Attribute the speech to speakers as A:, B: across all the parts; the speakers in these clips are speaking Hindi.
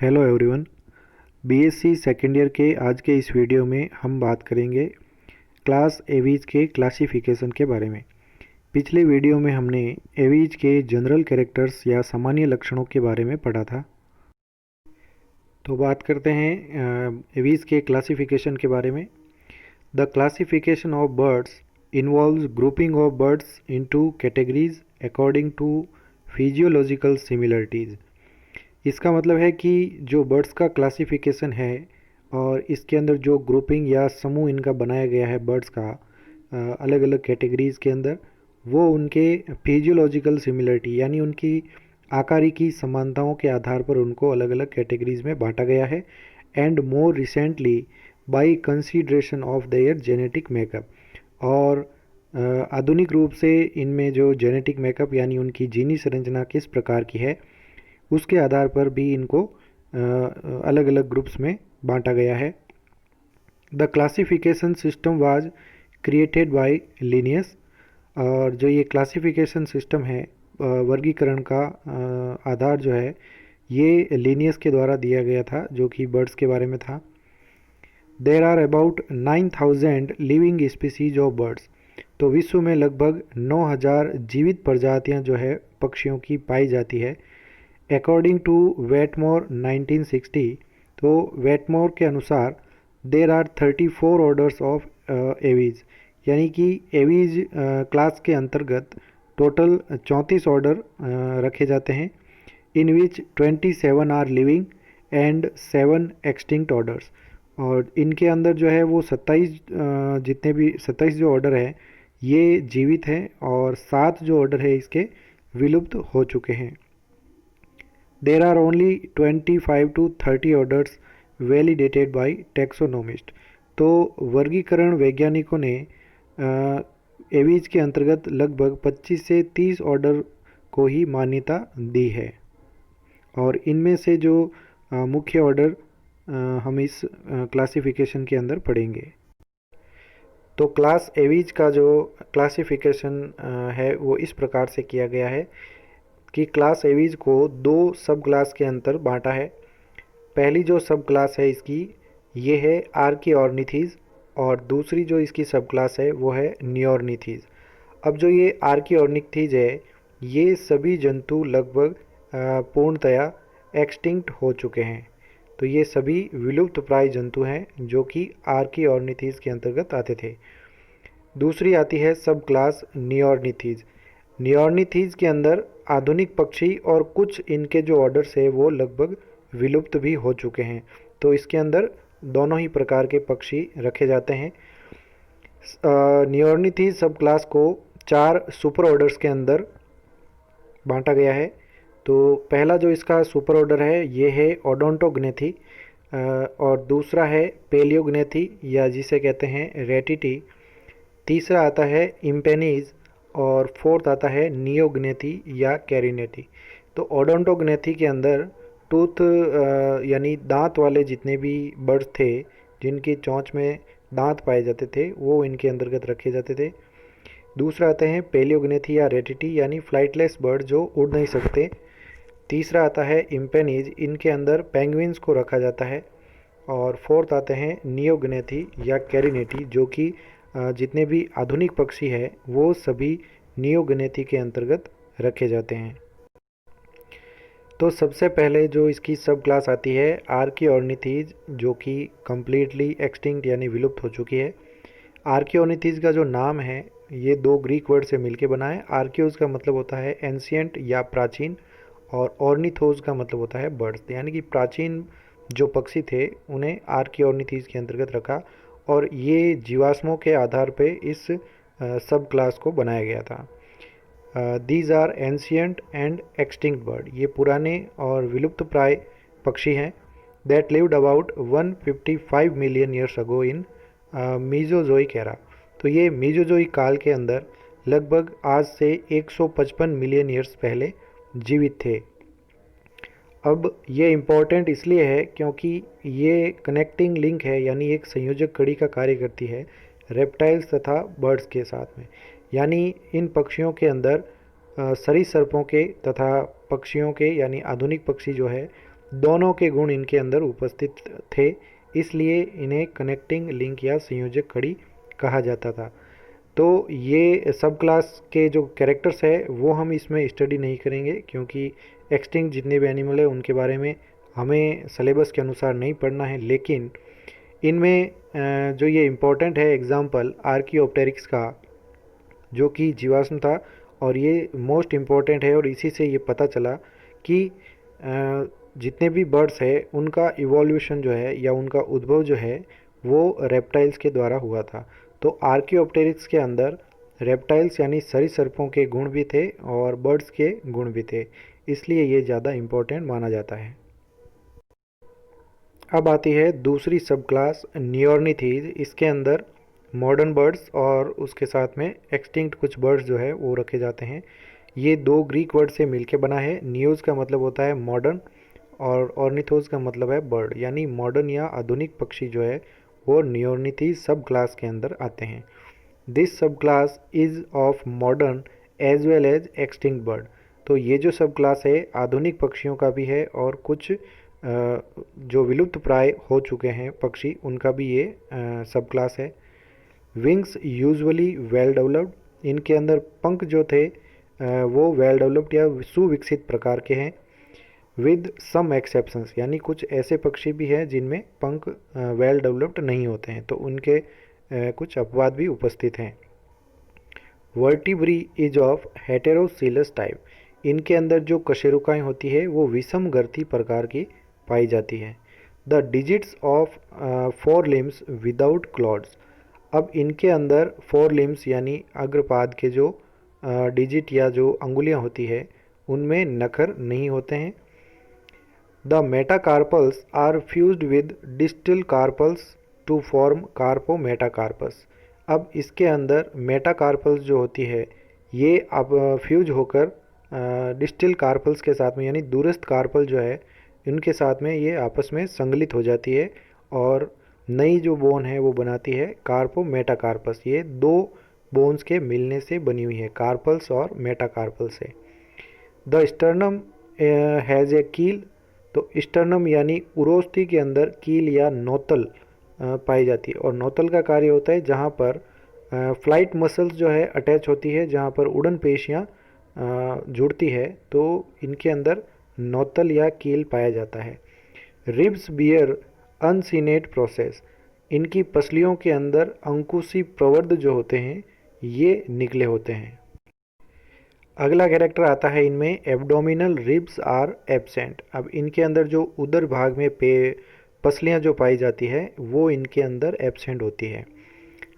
A: Hello everyone. BSc second year के आज के इस वीडियो में हम बात करेंगे क्लास एवीज के क्लासिफिकेशन के बारे में। पिछले वीडियो में हमने एवीज के जनरल कैरेक्टर्स या सामान्य लक्षणों के बारे में पढ़ा था। तो बात करते हैं एवीज के क्लासिफिकेशन के बारे में। The classification of birds involves grouping of birds into categories according to physiological similarities. इसका मतलब है कि जो बर्ड्स का क्लासिफिकेशन है और इसके अंदर जो ग्रुपिंग या समूह इनका बनाया गया है बर्ड्स का अलग अलग कैटेगरीज़ के अंदर, वो उनके फिजियोलॉजिकल सिमिलरिटी यानी उनकी आकारिकी समानताओं के आधार पर उनको अलग अलग कैटेगरीज़ में बांटा गया है। And more recently by consideration of their genetic makeup, और आधुनिक रूप से इनमें जो जेनेटिक मेकअप यानी उनकी जीनी संरचना किस प्रकार की है उसके आधार पर भी इनको अलग अलग ग्रुप्स में बांटा गया है। The classification system was created by Linnaeus, और जो ये क्लासिफिकेशन सिस्टम है वर्गीकरण का आधार जो है ये लिनियस के द्वारा दिया गया था, जो कि बर्ड्स के बारे में था। There are about 9000 living species of birds. तो विश्व में लगभग 9000 जीवित प्रजातियां जो है पक्षियों की पाई जाती है। अकॉर्डिंग टू वेटमोर 1960, तो वेटमोर के अनुसार there are 34 orders of Aves, यानी कि एवीज क्लास के अंतर्गत टोटल 34 ऑर्डर रखे जाते हैं। In which 27 are living and 7 extinct orders, और इनके अंदर जो है वो 27 जो ऑर्डर है ये जीवित हैं और 7 जो ऑर्डर है इसके विलुप्त हो चुके हैं। There are only 25 to 30 orders validated by taxonomists। तो वर्गीकरण वैज्ञानिकों ने एवीज के अंतर्गत लगभग 25 से 30 ऑर्डर को ही मान्यता दी है, और इनमें से जो मुख्य ऑर्डर हम इस क्लासिफिकेशन के अंदर पढ़ेंगे। तो क्लास एवीज का जो क्लासिफिकेशन है वो इस प्रकार से किया गया है कि क्लास एवीज को 2 सब क्लास के अंतर बांटा है। पहली जो सब क्लास है इसकी ये है आर्कियोर्निथीज, और दूसरी जो इसकी सब क्लास है वो है नियोर्निथीज। अब जो ये आर्कियोर्निथीज है ये सभी जंतु लगभग पूर्णतया एक्सटिंक्ट हो चुके हैं। तो ये सभी विलुप्त प्राय जंतु हैं जो कि आर्कियोर्निथीज के अंतर्गत आते थे। दूसरी आती है सब क्लास नियोर्निथीज। नियोर्निथीज के अंदर आधुनिक पक्षी और कुछ इनके जो ऑर्डर्स है वो लगभग विलुप्त भी हो चुके हैं। तो इसके अंदर दोनों ही प्रकार के पक्षी रखे जाते हैं। नियोर्निथीज सब क्लास को 4 सुपर ऑर्डर्स के अंदर बांटा गया है। तो पहला जो इसका सुपर ऑर्डर है ये है ओडोंटोग्नेथी, और दूसरा है पेलियोग्नेथी या जिसे कहते हैं रेटिटी। तीसरा आता है इम्पेनीज, और फोर्थ आता है नियोग्नेथी या कैरिनेटी। तो ओडोंटोग्नेथी के अंदर टूथ यानी दांत वाले जितने भी बर्ड्स थे जिनकी चोंच में दांत पाए जाते थे वो इनके अंतर्गत रखे जाते थे। दूसरा आते हैं पेलियोग्नेथी या रेटिटी यानी फ्लाइटलेस बर्ड जो उड़ नहीं सकते। तीसरा आता है इम्पेनीज, इनके अंदर पेंगुइन्स को रखा जाता है। और फोर्थ आते हैं नियोग्नेथी या कैरिनेटी, जो कि जितने भी आधुनिक पक्षी हैं वो सभी नियोग्नेथी के अंतर्गत रखे जाते हैं। तो सबसे पहले जो इसकी सब क्लास आती है आर्कियोर्निथीज, जो कि कम्प्लीटली एक्सटिंक्ट यानी विलुप्त हो चुकी है। आर्कियोर्निथीज का जो नाम है ये 2 ग्रीक वर्ड से मिलके बना है। आर्कियोज का मतलब होता है एंशियंट या प्राचीन, और ऑर्निथोज का मतलब होता है बर्ड्स, यानी कि प्राचीन जो पक्षी थे उन्हें आर्कियोर्निथीज के अंतर्गत रखा, और ये जीवाश्मों के आधार पे इस सब क्लास को बनाया गया था। These are ancient and extinct bird, ये पुराने और विलुप्त प्राय पक्षी हैं। That lived about 155 million years ago in Mesozoic era. तो ये मीजोजोइक काल के अंदर लगभग आज से 155 मिलियन ईयर्स पहले जीवित थे। अब ये इम्पॉर्टेंट इसलिए है क्योंकि ये कनेक्टिंग लिंक है, यानी एक संयोजक कड़ी का कार्य करती है रेप्टाइल्स तथा बर्ड्स के साथ में। यानी इन पक्षियों के अंदर सरीसृपों के तथा पक्षियों के यानी आधुनिक पक्षी जो है दोनों के गुण इनके अंदर उपस्थित थे, इसलिए इन्हें कनेक्टिंग लिंक या संयोजक कड़ी कहा जाता था। तो ये सब क्लास के जो कैरेक्टर्स है वो हम इसमें स्टडी नहीं करेंगे, क्योंकि एक्सटिंक्ट जितने भी एनिमल है उनके बारे में हमें सिलेबस के अनुसार नहीं पढ़ना है। लेकिन इनमें जो ये इम्पोर्टेंट है एग्जाम्पल आर्कियोप्टेरिक्स का, जो कि जीवाश्म था, और ये मोस्ट इम्पॉर्टेंट है और इसी से ये पता चला कि जितने भी बर्ड्स है उनका इवोल्यूशन जो है या उनका उद्भव जो है वो रेप्टाइल्स के द्वारा हुआ था। तो आर्कियोप्टेरिक्स के अंदर रेप्टाइल्स यानी सरीसृपों के गुण भी थे और बर्ड्स के गुण भी थे, इसलिए ये ज़्यादा इम्पोर्टेंट माना जाता है। अब आती है दूसरी सब क्लास नियोर्निथीज। इसके अंदर मॉडर्न बर्ड्स और उसके साथ में एक्सटिंक्ट कुछ बर्ड्स जो है वो रखे जाते हैं। ये दो ग्रीक वर्ड से मिलके बना है। नियोज का मतलब होता है मॉडर्न और ऑर्निथोज का मतलब है बर्ड, यानी मॉडर्न या आधुनिक पक्षी जो है वो नियोर्निथीज सब क्लास के अंदर आते हैं। This subclass is of modern as well as extinct bird. तो ये जो सब क्लास है आधुनिक पक्षियों का भी है और कुछ जो विलुप्त प्राय हो चुके हैं पक्षी उनका भी ये सब क्लास है। Wings usually well developed. इनके अंदर पंख जो थे वो वेल डेवलप्ड या सुविकसित प्रकार के हैं। विद सम एक्सेप्शंस, यानी कुछ ऐसे पक्षी भी हैं जिनमें पंख वेल डेवलप्ड नहीं होते हैं, तो उनके कुछ अपवाद भी उपस्थित हैं। Vertebrae is of heterocoelous type. इनके अंदर जो कशेरुकाएँ होती है वो विषम गर्ती प्रकार की पाई जाती है। The digits of fore limbs without claws. अब इनके अंदर फोर लिम्स यानी अग्रपाद के जो डिजिट या जो अंगुलियां होती है उनमें नखर नहीं होते हैं। The metacarpals are fused with distal carpals to form carpometacarpus. अब इसके अंदर मेटाकार्पल्स जो होती है ये अब फ्यूज होकर डिस्टल कार्पल्स के साथ में यानी दूरस्थ कार्पल जो है इनके साथ में ये आपस में संगलित हो जाती है और नई जो बोन है वो बनाती है कार्पोमेटाकार्पस। ये दो बोन्स के मिलने से बनी हुई है, कार्पल्स और मेटाकार्पल्स से। द स्टर्नम हैज़ ए कील। तो स्टर्नम यानी उरोस्थि के अंदर कील या नोतल पाई जाती है और नोतल का कार्य होता है जहाँ पर फ्लाइट मसल्स जो है अटैच होती है, जहाँ पर उड़न पेशियाँ जुड़ती है, तो इनके अंदर नोतल या कील पाया जाता है। Ribs bear uncinate process. इनकी पसलियों के अंदर अंकुशी प्रवर्ध जो होते हैं ये निकले होते हैं। अगला कैरेक्टर आता है इनमें एब्डोमिनल रिब्स आर एब्सेंट। अब इनके अंदर जो उदर भाग में पसलियाँ जो पाई जाती है वो इनके अंदर एब्सेंट होती है।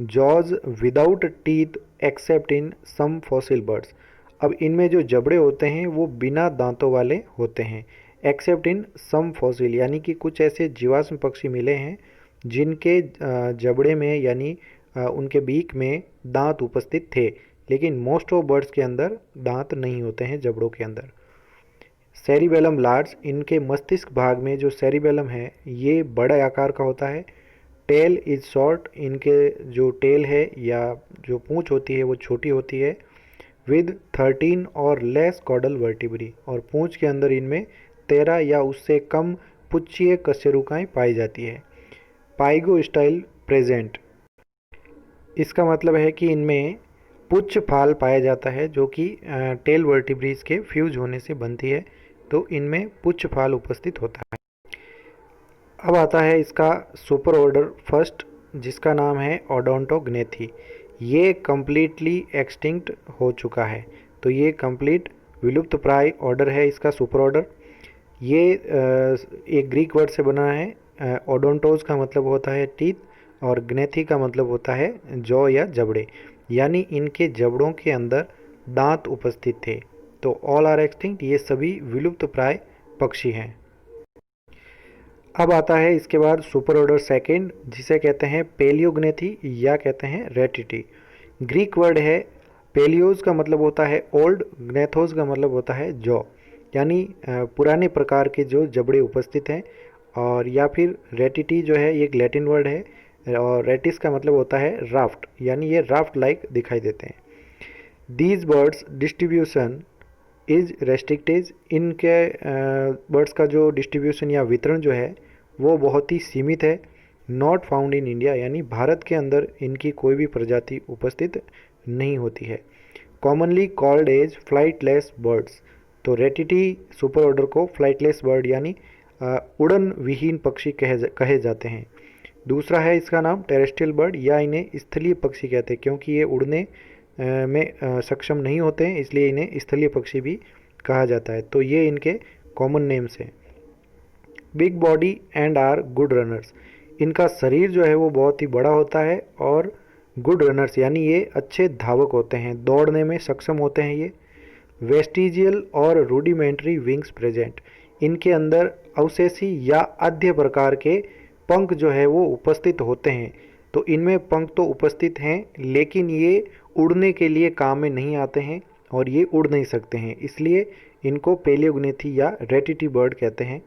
A: Jaws without teeth except in some fossil birds. अब इनमें जो जबड़े होते हैं वो बिना दांतों वाले होते हैं, एक्सेप्ट इन सम फॉसिल, यानी कि कुछ ऐसे जीवाश्म पक्षी मिले हैं जिनके जबड़े में यानी उनके बीक में दांत उपस्थित थे, लेकिन मोस्ट ऑफ बर्ड्स के अंदर दांत नहीं होते हैं जबड़ों के अंदर। Cerebellum large. इनके मस्तिष्क भाग में जो सेरिबेलम है ये बड़े आकार का होता है। Tail is short. इनके जो टेल है या जो पूंछ होती है वो छोटी होती है। विद 13 और लेस कॉडल वर्टिब्री। और पूंछ के अंदर इनमें 13 या उससे कम पुच्छीय कशेरुकाएँ पाई जाती है। Pygo style present. इसका मतलब है कि इनमें पुच्छ फाल पाया जाता है जो कि टेल वर्टिब्रीज के फ्यूज होने से बनती है, तो इनमें पुच्छ फाल उपस्थित होता है। अब आता है इसका सुपर ऑर्डर फर्स्ट, जिसका नाम है ओडोंटोग्नेथी। ये कम्प्लीटली एक्सटिंक्ट हो चुका है, तो ये कंप्लीट विलुप्त प्राय ऑर्डर है इसका सुपर ऑर्डर। ये एक ग्रीक वर्ड से बना है। ओडोंटोज का मतलब होता है टीथ और ग्नेथी का मतलब होता है जौ या जबड़े, यानी इनके जबड़ों के अंदर दांत उपस्थित थे। तो ऑल आर एक्सटिंक्ट, ये सभी विलुप्त प्राय पक्षी हैं। अब आता है इसके बाद सुपर ऑर्डर सेकेंड, जिसे कहते हैं पेलियोग्नेथी या कहते हैं रेटिटी। ग्रीक वर्ड है। पेलियोज का मतलब होता है ओल्ड, ग्नेथोज का मतलब होता है जॉ, यानी पुराने प्रकार के जो जबड़े उपस्थित हैं। और या फिर रेटिटी जो है ये एक लैटिन वर्ड है और रेटिस का मतलब होता है राफ्ट, यानी ये राफ्ट लाइक दिखाई देते हैं। These birds distribution is restricted. इनके बर्ड्स का जो डिस्ट्रीब्यूशन या वितरण जो है वो बहुत ही सीमित है। नॉट फाउंड इन इंडिया, यानी भारत के अंदर इनकी कोई भी प्रजाति उपस्थित नहीं होती है। Commonly called as flightless birds, तो रेटिटी सुपर ऑर्डर को फ्लाइटलेस बर्ड यानी उड़न विहीन पक्षी कहे जाते हैं। दूसरा है इसका नाम टेरेस्ट्रियल बर्ड, या इन्हें स्थलीय पक्षी कहते हैं क्योंकि ये उड़ने में सक्षम नहीं होते हैं, इसलिए इन्हें स्थलीय पक्षी भी कहा जाता है। तो ये इनके कॉमन नेम्स हैं। Big body and are good runners, इनका शरीर जो है वो बहुत ही बड़ा होता है और गुड रनर्स यानी ये अच्छे धावक होते हैं, दौड़ने में सक्षम होते हैं ये। वेस्टिजियल और रूडिमेंट्री विंग्स प्रेजेंट, इनके अंदर अवशेषी या आद्य प्रकार के पंख जो है वो उपस्थित होते हैं। तो इनमें पंख तो उपस्थित हैं लेकिन ये उड़ने के लिए काम में नहीं आते हैं और ये उड़ नहीं सकते हैं, इसलिए इनको पेलियोग्नेथी या रेटिटी बर्ड कहते हैं।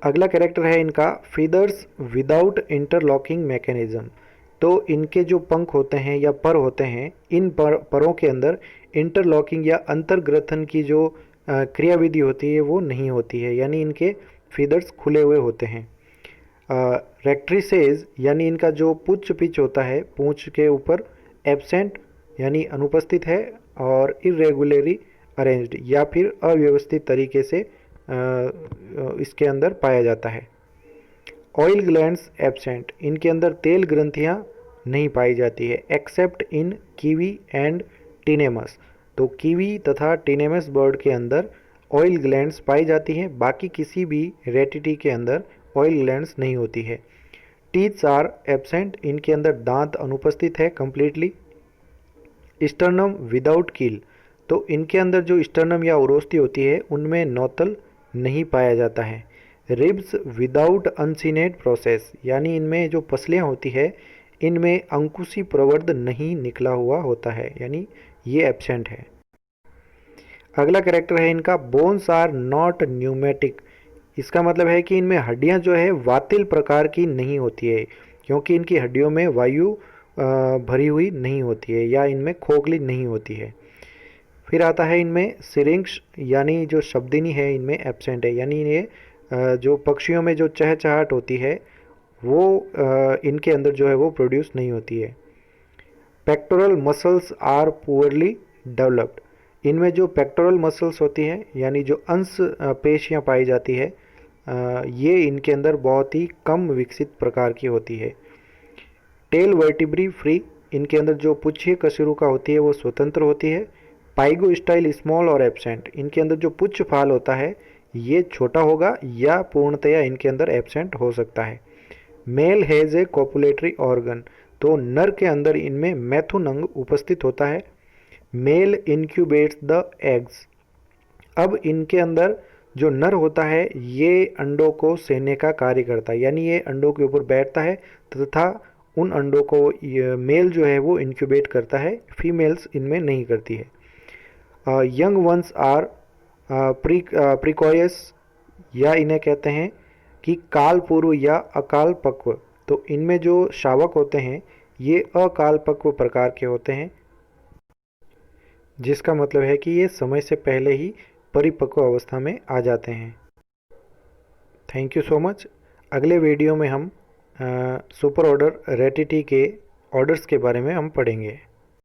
A: अगला कैरेक्टर है इनका फीदर्स विदाउट इंटरलॉकिंग मैकेनिज्म। तो इनके जो पंख होते हैं या पर होते हैं, इन परों के अंदर इंटरलॉकिंग या अंतर्ग्रथन की जो क्रियाविधि होती है वो नहीं होती है, यानी इनके फीदर्स खुले हुए होते हैं। रेक्ट्रिसेज यानी इनका जो पुच्छ पिच होता है पूंछ के ऊपर, एब्सेंट यानी अनुपस्थित है, और इरेगुलरली अरेंज्ड या फिर अव्यवस्थित तरीके से इसके अंदर पाया जाता है। ऑयल ग्लैंड्स एब्सेंट, इनके अंदर तेल ग्रंथियां नहीं पाई जाती है एक्सेप्ट इन कीवी एंड टिनेमस। तो कीवी तथा टिनेमस बर्ड के अंदर ऑयल ग्लैंड्स पाई जाती हैं, बाकी किसी भी रेटिटी के अंदर ऑयल ग्लैंड्स नहीं होती है। टीथ्स आर एब्सेंट, इनके अंदर दांत अनुपस्थित है कंप्लीटली। स्टर्नम विदाउट कील, तो इनके अंदर जो स्टर्नम या उरोस्ती होती है उनमें नौतल नहीं पाया जाता है। रिब्स विदाउट अनसिनेट प्रोसेस, यानी इनमें जो पसलियाँ होती है इनमें अंकुशी प्रवर्ध नहीं निकला हुआ होता है, यानी ये एब्सेंट है। अगला कैरेक्टर है इनका बोन्स आर नॉट न्यूमेटिक। इसका मतलब है कि इनमें हड्डियां जो है वातिल प्रकार की नहीं होती है क्योंकि इनकी हड्डियों में वायु भरी हुई नहीं होती है या इनमें खोखली नहीं होती है। फिर आता है इनमें सिरिंक्स, यानी जो शब्दिनी है इनमें एब्सेंट है, यानी ये जो पक्षियों में जो चहचहाट होती है वो इनके अंदर जो है वो प्रोड्यूस नहीं होती है। Pectoral muscles are poorly developed, इनमें जो पेक्टोरल मसल्स होती है यानी जो अंश पेशियाँ पाई जाती है ये इनके अंदर बहुत ही कम विकसित प्रकार की होती है। टेल वर्टिब्री फ्री, इनके अंदर जो पुच्छीय कशेरुका होती है वो स्वतंत्र होती है। पाइगो स्टाइल स्मॉल और एब्सेंट, इनके अंदर जो पुच्छ फाल होता है ये छोटा होगा या पूर्णतया इनके अंदर एब्सेंट हो सकता है। Male has a copulatory organ, तो नर के अंदर इनमें मैथुन अंग उपस्थित होता है। मेल इनक्यूबेट्स द एग्स, अब इनके अंदर जो नर होता है ये अंडों को सेने का कार्य करता है, यानी ये अंडों के ऊपर बैठता है तथा उन अंडों को मेल जो है वो इनक्यूबेट करता है, फीमेल्स इनमें नहीं करती है। यंग वंस आर प्रिकॉयस, या इन्हें कहते हैं कि काल पूर्व या अकाल पक्व। तो इनमें जो शावक होते हैं ये अकाल पक्व प्रकार के होते हैं, जिसका मतलब है कि ये समय से पहले ही परिपक्व अवस्था में आ जाते हैं। Thank you so much. अगले वीडियो में हम सुपर ऑर्डर रेटिटी के ऑर्डर्स के बारे में हम पढ़ेंगे।